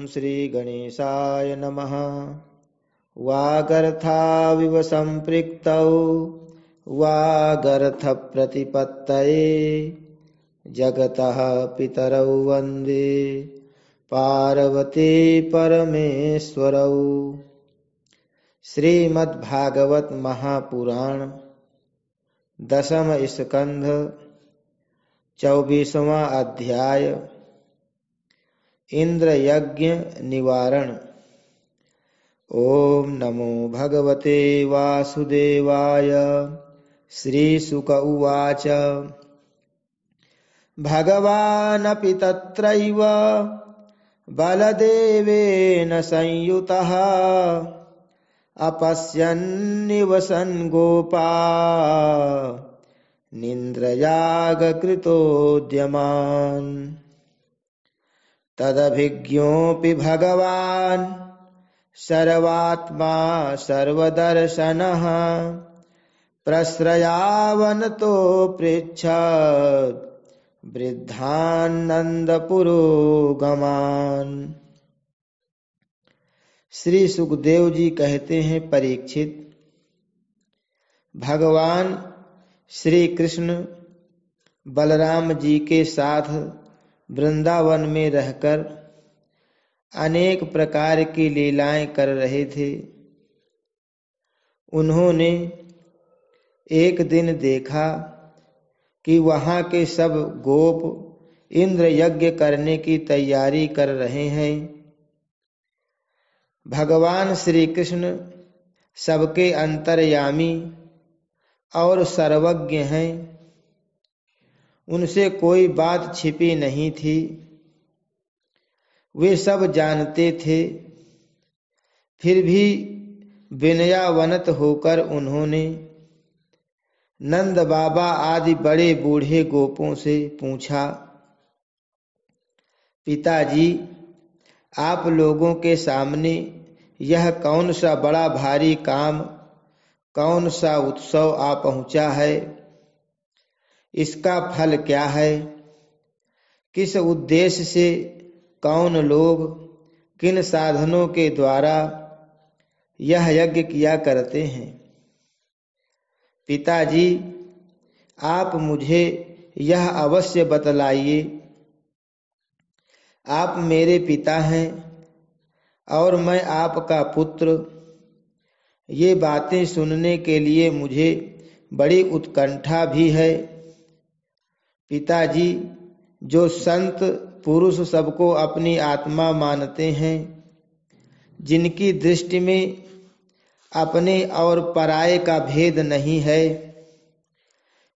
श्री गणेशाय नमः। वागर्थाविव सम्पृक्तौ वागर्थप्रतिपत्तये जगतः पितरौ वन्दे पार्वती परमेश्वरौ। श्रीमद्भागवत महापुराण दशम स्कंध 24वां अध्याय इंद्र यज्ञ निवारण। ओम नमो भगवते वासुदेवाय। श्रीशुक उवाच भगवानपि तत्रैव बलदेवेन संयुतः अपश्यन्निवसन् गोपा निन्द्रयागकृतोद्यमान्। तदभिज्ञोऽपि भगवान् सर्वात्मा सर्वदर्शनः प्रश्रयावनतो पृच्छत् वृद्धानंदपुरोगमान्। श्री सुखदेव जी कहते हैं, परीक्षित, भगवान श्री कृष्ण बलराम जी के साथ वृंदावन में रहकर अनेक प्रकार की लीलाएं कर रहे थे। उन्होंने एक दिन देखा कि वहां के सब गोप इंद्र यज्ञ करने की तैयारी कर रहे हैं। भगवान श्री कृष्ण सबके अंतर्यामी और सर्वज्ञ हैं। उनसे कोई बात छिपी नहीं थी, वे सब जानते थे। फिर भी विनयावनत होकर उन्होंने नंद बाबा आदि बड़े बूढ़े गोपों से पूछा, पिताजी, आप लोगों के सामने यह कौन सा बड़ा भारी काम, कौन सा उत्सव आ पहुंचा है? इसका फल क्या है? किस उद्देश्य से कौन लोग किन साधनों के द्वारा यह यज्ञ किया करते हैं? पिताजी, आप मुझे यह अवश्य बतलाइए। आप मेरे पिता हैं और मैं आपका पुत्र। ये बातें सुनने के लिए मुझे बड़ी उत्कंठा भी है। पिताजी, जो संत पुरुष सबको अपनी आत्मा मानते हैं, जिनकी दृष्टि में अपने और पराये का भेद नहीं है,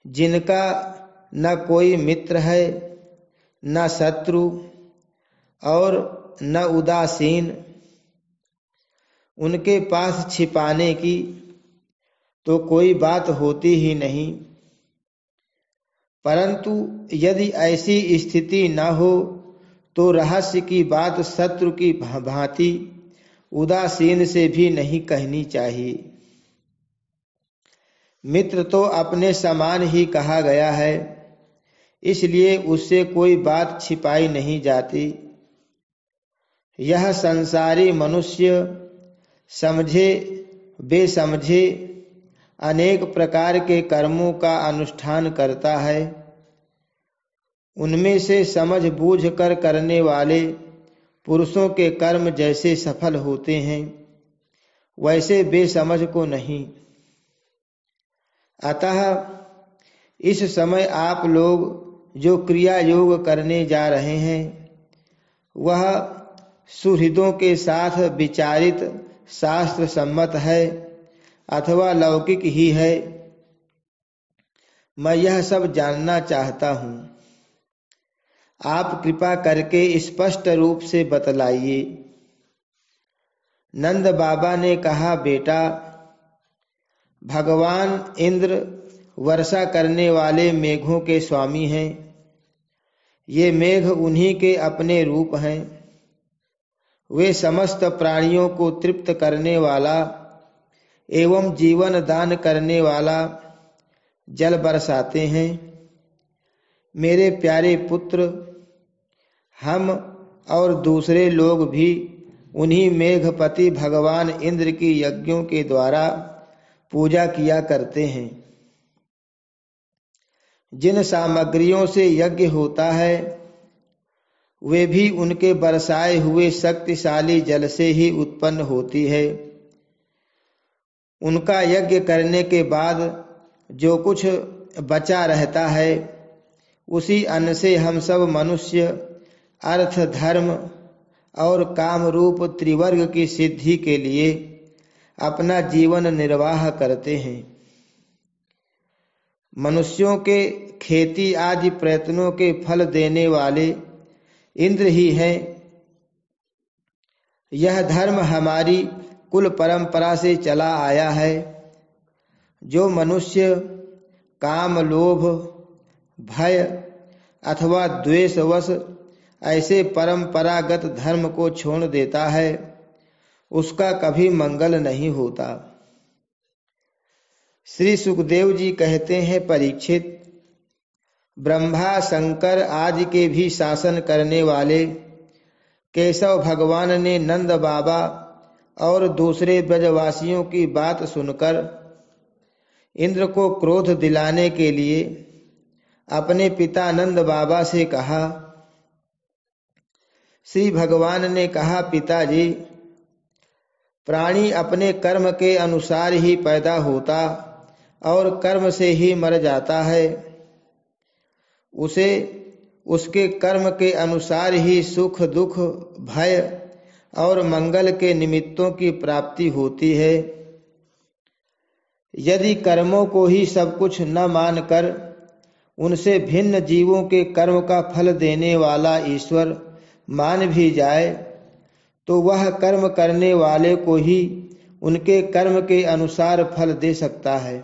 जिनका न कोई मित्र है न शत्रु और न उदासीन, उनके पास छिपाने की तो कोई बात होती ही नहीं। परंतु यदि ऐसी स्थिति न हो तो रहस्य की बात शत्रु की भांति उदासीन से भी नहीं कहनी चाहिए। मित्र तो अपने समान ही कहा गया है, इसलिए उससे कोई बात छिपाई नहीं जाती। यह संसारी मनुष्य समझे बेसमझे अनेक प्रकार के कर्मों का अनुष्ठान करता है। उनमें से समझ बूझ कर करने वाले पुरुषों के कर्म जैसे सफल होते हैं, वैसे बेसमझ को नहीं। अतः इस समय आप लोग जो क्रिया योग करने जा रहे हैं, वह सुहृदों के साथ विचारित शास्त्र सम्मत है अथवा लौकिक ही है, मैं यह सब जानना चाहता हूँ। आप कृपा करके स्पष्ट रूप से बतलाइए। नंद बाबा ने कहा, बेटा, भगवान इंद्र वर्षा करने वाले मेघों के स्वामी हैं। ये मेघ उन्हीं के अपने रूप हैं। वे समस्त प्राणियों को तृप्त करने वाला एवं जीवन दान करने वाला जल बरसाते हैं। मेरे प्यारे पुत्र, हम और दूसरे लोग भी उन्हीं मेघपति भगवान इंद्र की यज्ञों के द्वारा पूजा किया करते हैं। जिन सामग्रियों से यज्ञ होता है वे भी उनके बरसाए हुए शक्तिशाली जल से ही उत्पन्न होती है। उनका यज्ञ करने के बाद जो कुछ बचा रहता है उसी अन्न से हम सब मनुष्य अर्थ, धर्म और काम रूप त्रिवर्ग की सिद्धि के लिए अपना जीवन निर्वाह करते हैं। मनुष्यों के खेती आदि प्रयत्नों के फल देने वाले इंद्र ही हैं। यह धर्म हमारी कुल परंपरा से चला आया है। जो मनुष्य काम, लोभ, भय अथवा द्वेषवश ऐसे परंपरागत धर्म को छोड़ देता है उसका कभी मंगल नहीं होता। श्री सुखदेव जी कहते हैं, परीक्षित, ब्रह्मा, शंकर आदि के भी शासन करने वाले केशव भगवान ने नंद बाबा और दूसरे ब्रजवासियों की बात सुनकर इंद्र को क्रोध दिलाने के लिए अपने पिता नंद बाबा से कहा। श्री भगवान ने कहा, पिताजी, प्राणी अपने कर्म के अनुसार ही पैदा होता और कर्म से ही मर जाता है। उसे उसके कर्म के अनुसार ही सुख, दुख, भय और मंगल के निमित्तों की प्राप्ति होती है। यदि कर्मों को ही सब कुछ न मानकर उनसे भिन्न जीवों के कर्म का फल देने वाला ईश्वर मान भी जाए तो वह कर्म करने वाले को ही उनके कर्म के अनुसार फल दे सकता है।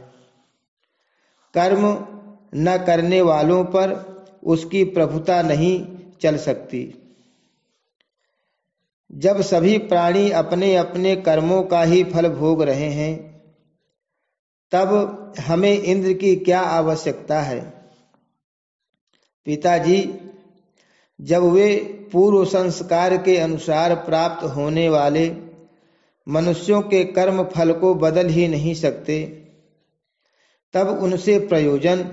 कर्म न करने वालों पर उसकी प्रभुता नहीं चल सकती। जब सभी प्राणी अपने अपने कर्मों का ही फल भोग रहे हैं तब हमें इंद्र की क्या आवश्यकता है। पिताजी, जब वे पूर्व संस्कार के अनुसार प्राप्त होने वाले मनुष्यों के कर्म फल को बदल ही नहीं सकते तब उनसे प्रयोजन।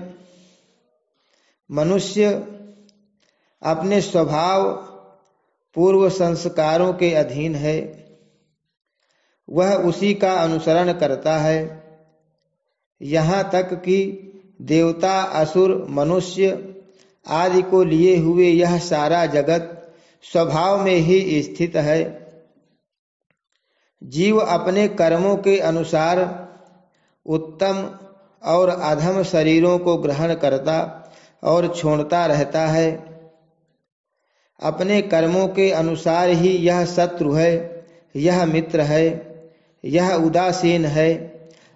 मनुष्य अपने स्वभाव पूर्व संस्कारों के अधीन है, वह उसी का अनुसरण करता है। यहाँ तक कि देवता, असुर, मनुष्य आदि को लिए हुए यह सारा जगत स्वभाव में ही स्थित है। जीव अपने कर्मों के अनुसार उत्तम और अधम शरीरों को ग्रहण करता और छोड़ता रहता है। अपने कर्मों के अनुसार ही यह शत्रु है, यह मित्र है, यह उदासीन है,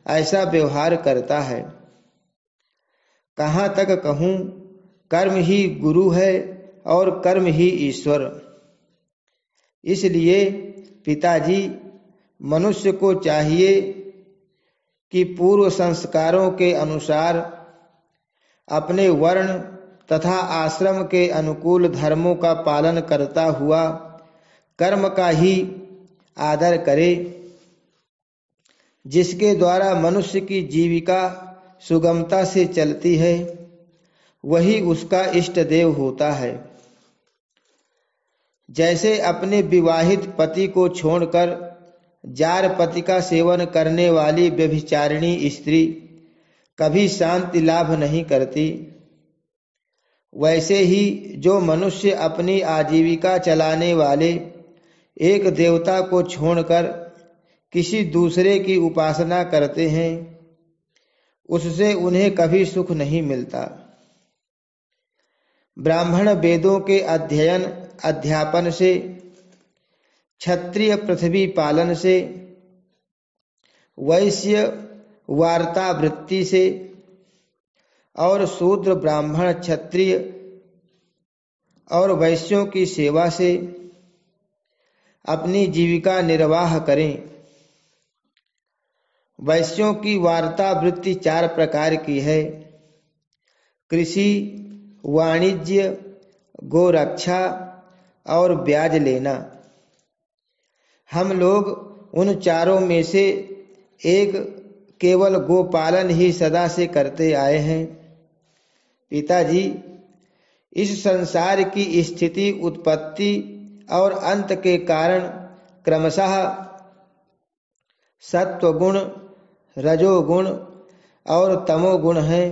ऐसा व्यवहार करता है। कहाँ तक कहूँ, कर्म ही गुरु है और कर्म ही ईश्वर। इसलिए पिताजी, मनुष्य को चाहिए कि पूर्व संस्कारों के अनुसार अपने वर्ण तथा आश्रम के अनुकूल धर्मों का पालन करता हुआ कर्म का ही आदर करे। जिसके द्वारा मनुष्य की जीविका सुगमता से चलती है वही उसका इष्ट देव होता है। जैसे अपने विवाहित पति को छोड़कर जार पति का सेवन करने वाली व्यभिचारिणी स्त्री कभी शांति लाभ नहीं करती, वैसे ही जो मनुष्य अपनी आजीविका चलाने वाले एक देवता को छोड़कर किसी दूसरे की उपासना करते हैं उससे उन्हें कभी सुख नहीं मिलता। ब्राह्मण वेदों के अध्ययन अध्यापन से, क्षत्रिय पृथ्वी पालन से, वैश्य वार्ता वृत्ति से और शूद्र ब्राह्मण क्षत्रिय और वैश्यों की सेवा से अपनी जीविका निर्वाह करें। वैश्यों की वार्ता वृत्ति 4 प्रकार की है: कृषि, वाणिज्य, गोरक्षा, और ब्याज लेना। हम लोग उन चारों में से एक केवल गोपालन ही सदा से करते आए हैं। पिताजी, इस संसार की स्थिति, उत्पत्ति और अंत के कारण क्रमशः सत्वगुण, रजोगुण और तमोगुण है।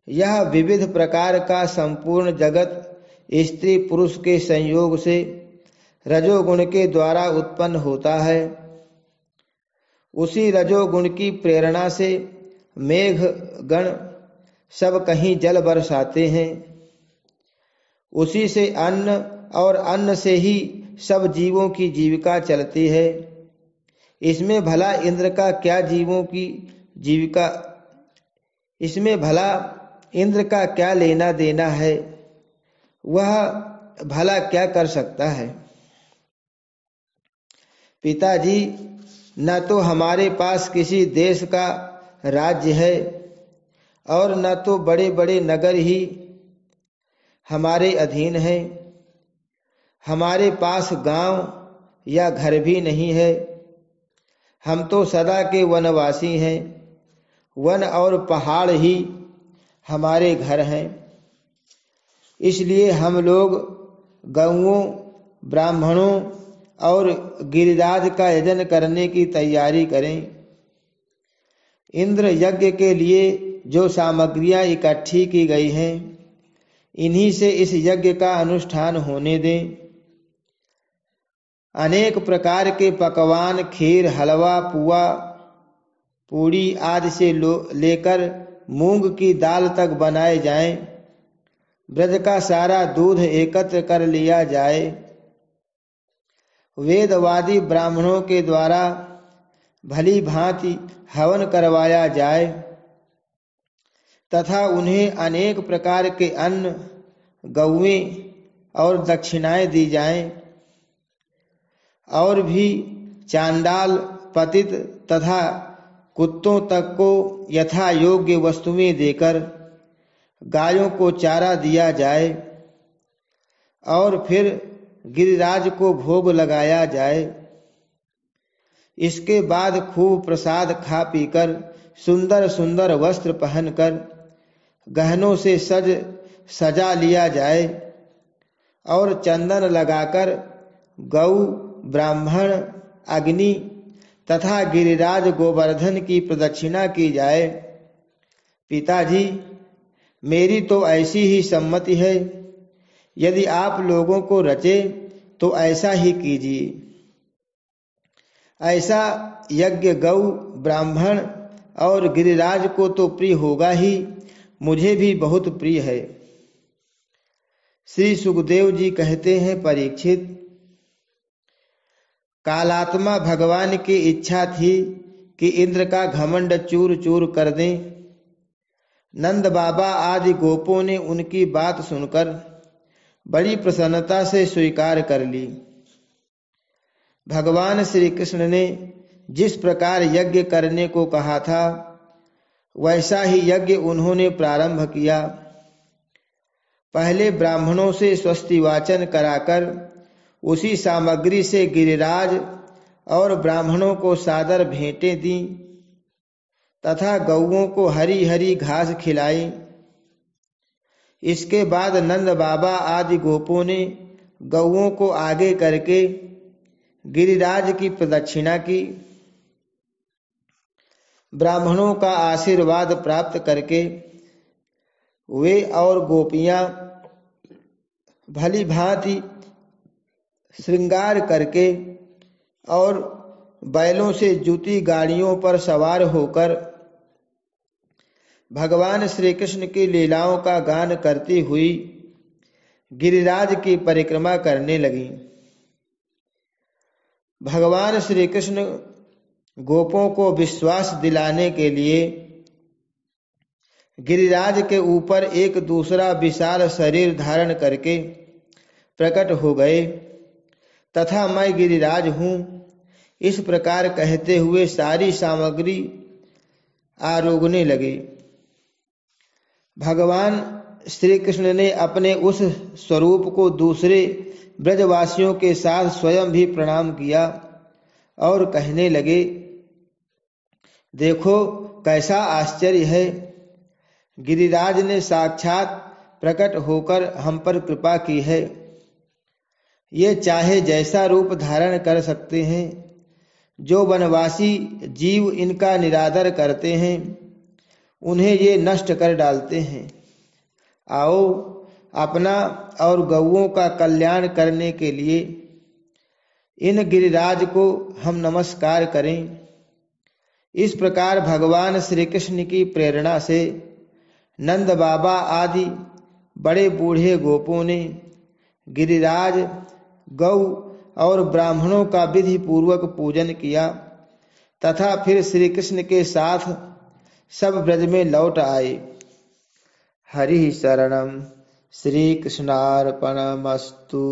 यह विविध प्रकार का संपूर्ण जगत स्त्री पुरुष के संयोग से रजोगुण के द्वारा उत्पन्न होता है। उसी रजोगुण की प्रेरणा से मेघ गण सब कहीं जल बरसाते हैं। उसी से अन्न और अन्न से ही सब जीवों की जीविका चलती है। इसमें भला इंद्र का क्या जीवों की जीविका, इसमें भला इंद्र का क्या लेना देना है? वह भला क्या कर सकता है? पिताजी, न तो हमारे पास किसी देश का राज्य है और न तो बड़े बड़े नगर ही हमारे अधीन हैं। हमारे पास गांव या घर भी नहीं है। हम तो सदा के वनवासी हैं। वन और पहाड़ ही हमारे घर हैं। इसलिए हम लोग गौओं, ब्राह्मणों और गिरिराज का यजन करने की तैयारी करें। इंद्र यज्ञ के लिए जो सामग्रियां इकट्ठी की गई हैं, इन्हीं से इस यज्ञ का अनुष्ठान होने दें। अनेक प्रकार के पकवान, खीर, हलवा, पुआ, पूड़ी आदि से लेकर मूंग की दाल तक बनाए जाएं। ब्रज का सारा दूध एकत्र कर लिया जाए। वेदवादी ब्राह्मणों के द्वारा भली भांति हवन करवाया जाए तथा उन्हें अनेक प्रकार के अन्न, गौएं और दक्षिणाएं दी जाएं। और भी चांडाल, पतित तथा कुत्तों तक को यथा योग्य वस्तुएं देकर गायों को चारा दिया जाए और फिर गिरिराज को भोग लगाया जाए। इसके बाद खूब प्रसाद खा पीकर, सुंदर सुंदर वस्त्र पहनकर, गहनों से सजा लिया जाए और चंदन लगाकर गौ, ब्राह्मण, अग्नि तथा गिरिराज गोवर्धन की प्रदक्षिणा की जाए। पिताजी, मेरी तो ऐसी ही सम्मति है। यदि आप लोगों को रचे तो ऐसा ही कीजिए। ऐसा यज्ञ गौ, ब्राह्मण और गिरिराज को तो प्रिय होगा ही, मुझे भी बहुत प्रिय है। श्री सुखदेव जी कहते हैं, परीक्षित, कालात्मा भगवान की इच्छा थी कि इंद्र का घमंड चूर चूर कर दें। नंद बाबा आदि गोपों ने उनकी बात सुनकर बड़ी प्रसन्नता से स्वीकार कर ली। भगवान श्री कृष्ण ने जिस प्रकार यज्ञ करने को कहा था, वैसा ही यज्ञ उन्होंने प्रारंभ किया। पहले ब्राह्मणों से स्वस्ति वाचन कराकर उसी सामग्री से गिरिराज और ब्राह्मणों को सादर भेंटें दी तथा गौओं को हरी हरी घास खिलाई। इसके बाद नंद बाबा आदि गोपों ने गौओं को आगे करके गिरिराज की प्रदक्षिणा की। ब्राह्मणों का आशीर्वाद प्राप्त करके वे और गोपियां भली भांति श्रृंगार करके और बैलों से जुती गाड़ियों पर सवार होकर भगवान श्री कृष्ण की लीलाओं का गान करती हुई गिरिराज की परिक्रमा करने लगी। भगवान श्री कृष्ण गोपों को विश्वास दिलाने के लिए गिरिराज के ऊपर एक दूसरा विशाल शरीर धारण करके प्रकट हो गए तथा मैं गिरिराज हूं, इस प्रकार कहते हुए सारी सामग्री आरोगने लगे। भगवान श्री कृष्ण ने अपने उस स्वरूप को दूसरे ब्रजवासियों के साथ स्वयं भी प्रणाम किया और कहने लगे, देखो कैसा आश्चर्य है, गिरिराज ने साक्षात प्रकट होकर हम पर कृपा की है। ये चाहे जैसा रूप धारण कर सकते हैं। जो वनवासी जीव इनका निरादर करते हैं उन्हें ये नष्ट कर डालते हैं। आओ अपना और गौओं का कल्याण करने के लिए इन गिरिराज को हम नमस्कार करें। इस प्रकार भगवान श्री कृष्ण की प्रेरणा से नंद बाबा आदि बड़े बूढ़े गोपों ने गिरिराज, गौ और ब्राह्मणों का विधि पूर्वक पूजन किया तथा फिर श्री कृष्ण के साथ सब ब्रज में लौट आए। हरि शरणम। श्री कृष्णार्पणमस्तु।